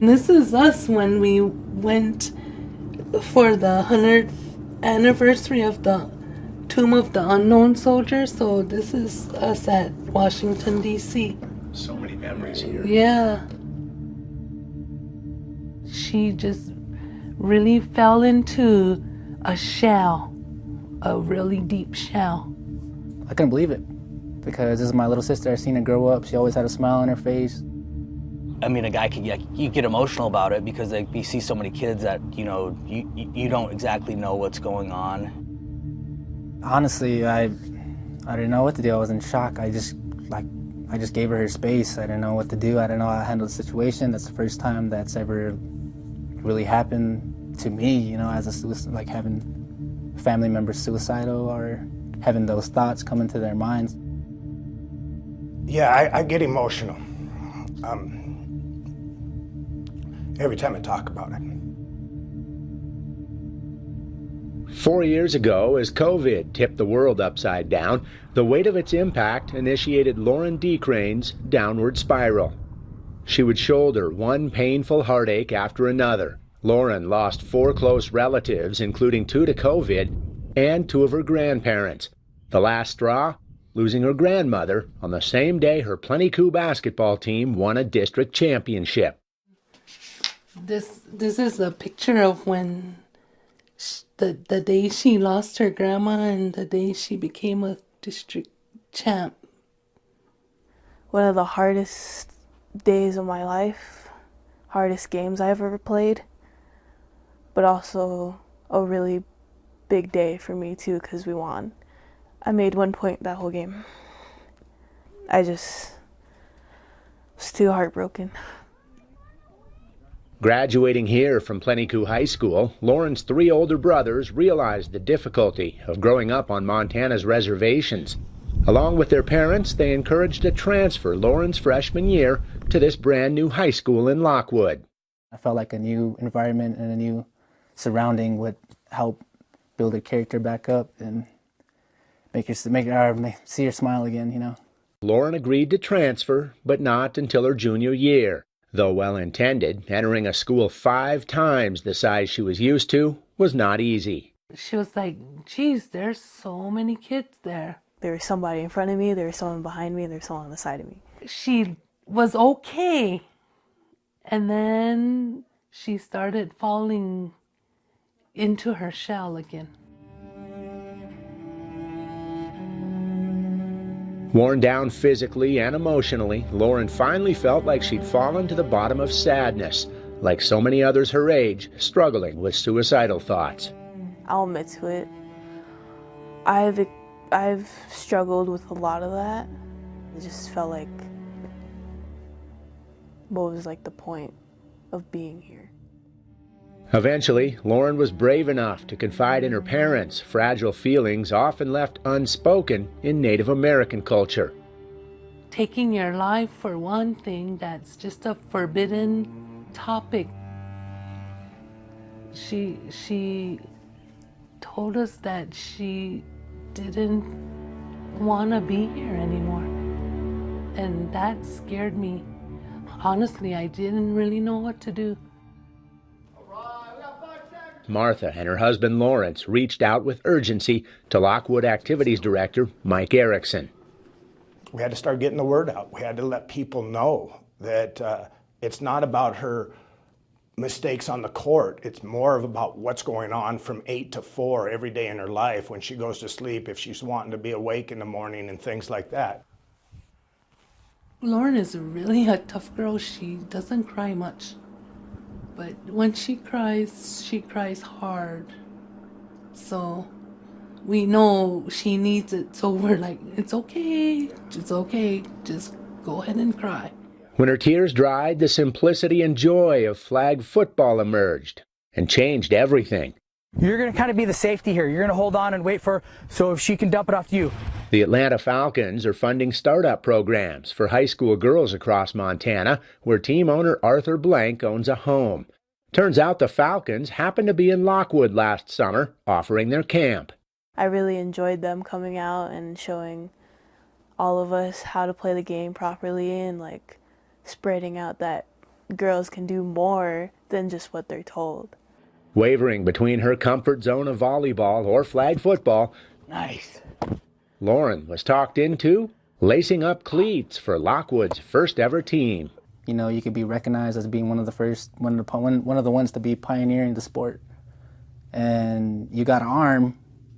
This is us when we went for the 100th anniversary of the Tomb of the Unknown Soldier. So this is us at Washington, D.C. So many memories here. Yeah. She just really fell into a shell, a really deep shell. I couldn't believe it because this is my little sister. I've seen her grow up. She always had a smile on her face. I mean, a guy could you get emotional about it because like, you see so many kids that you don't exactly know what's going on. Honestly, I didn't know what to do. I was in shock. I just gave her space. I didn't know what to do. I didn't know how to handle the situation. That's the first time that's ever really happened to me. You know, as a suicide, like having family members suicidal or having those thoughts come into their minds. Yeah, I get emotional every time I talk about it. 4 years ago, as COVID tipped the world upside down, the weight of its impact initiated Lauren Decrane's downward spiral. She would shoulder one painful heartache after another. Lauren lost 4 close relatives, including 2 to COVID, and 2 of her grandparents. The last straw, losing her grandmother on the same day her Plenty Coup basketball team won a district championship. This is a picture of when the day she lost her grandma and the day she became a district champ. One of the hardest days of my life, hardest games I've ever played, but also a really big day for me too because we won. I made 1 point that whole game. I just was too heartbroken. Graduating here from Plenty Coup High School, Lauren's 3 older brothers realized the difficulty of growing up on Montana's reservations. Along with their parents, they encouraged a transfer Lauren's freshman year to this brand new high school in Lockwood. I felt like a new environment and a new surrounding would help build her character back up and see her smile again, you know. Lauren agreed to transfer, but not until her junior year. Though well-intended, entering a school 5 times the size she was used to was not easy. She was like, geez, there's so many kids there. There was somebody in front of me, there was someone behind me, there was someone on the side of me. She was okay. And then she started falling into her shell again. Worn down physically and emotionally, Lauren finally felt like she'd fallen to the bottom of sadness, like so many others her age, struggling with suicidal thoughts. I'll admit to it. I've struggled with a lot of that. It just felt like, what was like the point of being here? Eventually, Lauren was brave enough to confide in her parents, fragile feelings often left unspoken in Native American culture. Taking your life for one thing, that's just a forbidden topic. She told us that she didn't want to be here anymore. And that scared me. Honestly, I didn't really know what to do. Martha and her husband Lawrence reached out with urgency to Lockwood Activities Director Mike Erickson. We had to start getting the word out. We had to let people know that it's not about her mistakes on the court. It's more of about what's going on from 8 to 4 every day in her life when she goes to sleep, if she's wanting to be awake in the morning and things like that. Lauren is really a tough girl. She doesn't cry much. But when she cries hard. So we know she needs it. So we're like, it's okay. Just go ahead and cry. When her tears dried, the simplicity and joy of flag football emerged and changed everything. You're going to kind of be the safety here. You're going to hold on and wait for her, so if she can dump it off to you. The Atlanta Falcons are funding startup programs for high school girls across Montana, where team owner Arthur Blank owns a home. Turns out the Falcons happened to be in Lockwood last summer, offering their camp. I really enjoyed them coming out and showing all of us how to play the game properly and like spreading out that girls can do more than just what they're told. Wavering between her comfort zone of volleyball or flag football, Nice. Lauren was talked into lacing up cleats for Lockwood's first ever team. You know, you could be recognized as being one of the ones to be pioneering the sport. And you got an arm,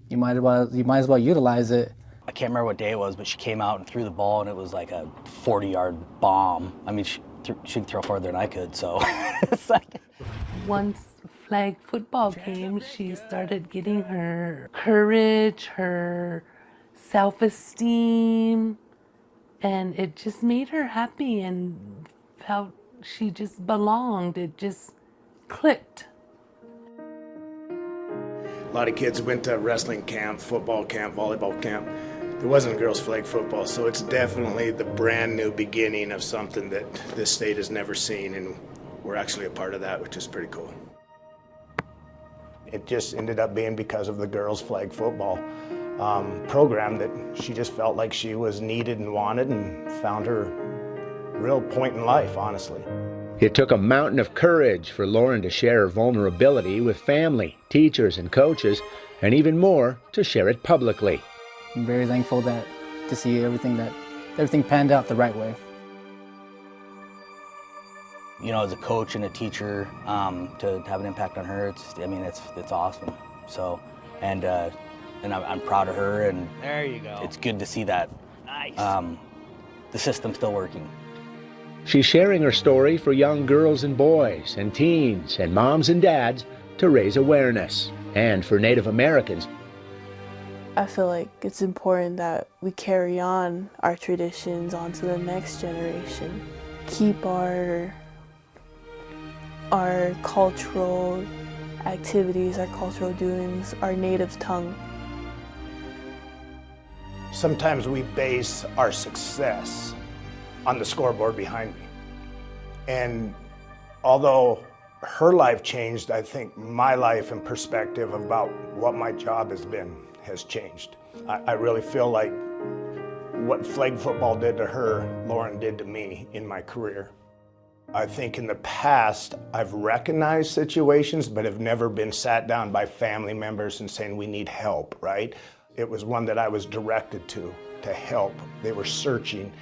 you might as well utilize it. I can't remember what day it was, but she came out and threw the ball, and it was like a 40-yard bomb. I mean, she could throw farther than I could, so it's like... Once flag football came, she started getting her courage, her self-esteem, and it just made her happy and felt she just belonged. It just clicked. A lot of kids went to wrestling camp, football camp, volleyball camp. There wasn't girls flag football, so it's definitely the brand new beginning of something that this state has never seen, and we're actually a part of that, which is pretty cool. It just ended up being because of the girls flag football program that she just felt like she was needed and wanted, and found her real point in life, honestly. It took a mountain of courage for Lauren to share her vulnerability with family, teachers, and coaches, and even more to share it publicly. I'm very thankful to see everything panned out the right way. You know, as a coach and a teacher, to have an impact on her, it's awesome. So, and I'm proud of her, and there you go. It's good to see that. Nice. The system's still working. She's sharing her story for young girls and boys and teens and moms and dads to raise awareness, and for Native Americans. I feel like it's important that we carry on our traditions onto the next generation. Keep our cultural activities, our cultural doings, our native tongue. Sometimes we base our success on the scoreboard behind me. And although her life changed, I think my life and perspective about what my job has changed. I really feel like what flag football did to her, Lauren did to me in my career. I think in the past, I've recognized situations, but have never been sat down by family members and saying, we need help, right? It was one that I was directed to help. They were searching,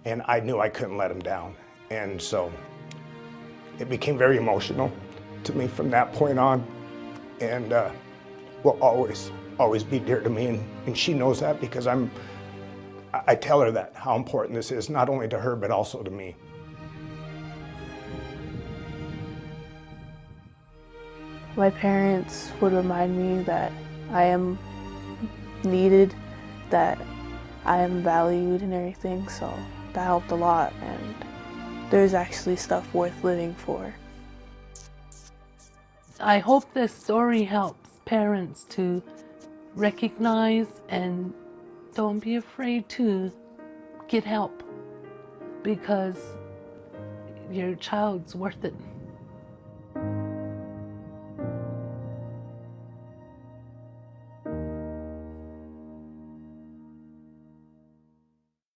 and I knew I couldn't let them down. And so it became very emotional to me from that point on, and will always be dear to me, and she knows that, because I tell her that, how important this is, not only to her, but also to me. My parents would remind me that I am needed, that I am valued and everything, so that helped a lot, and there's actually stuff worth living for. I hope this story helps parents to recognize and don't be afraid to get help, because your child's worth it.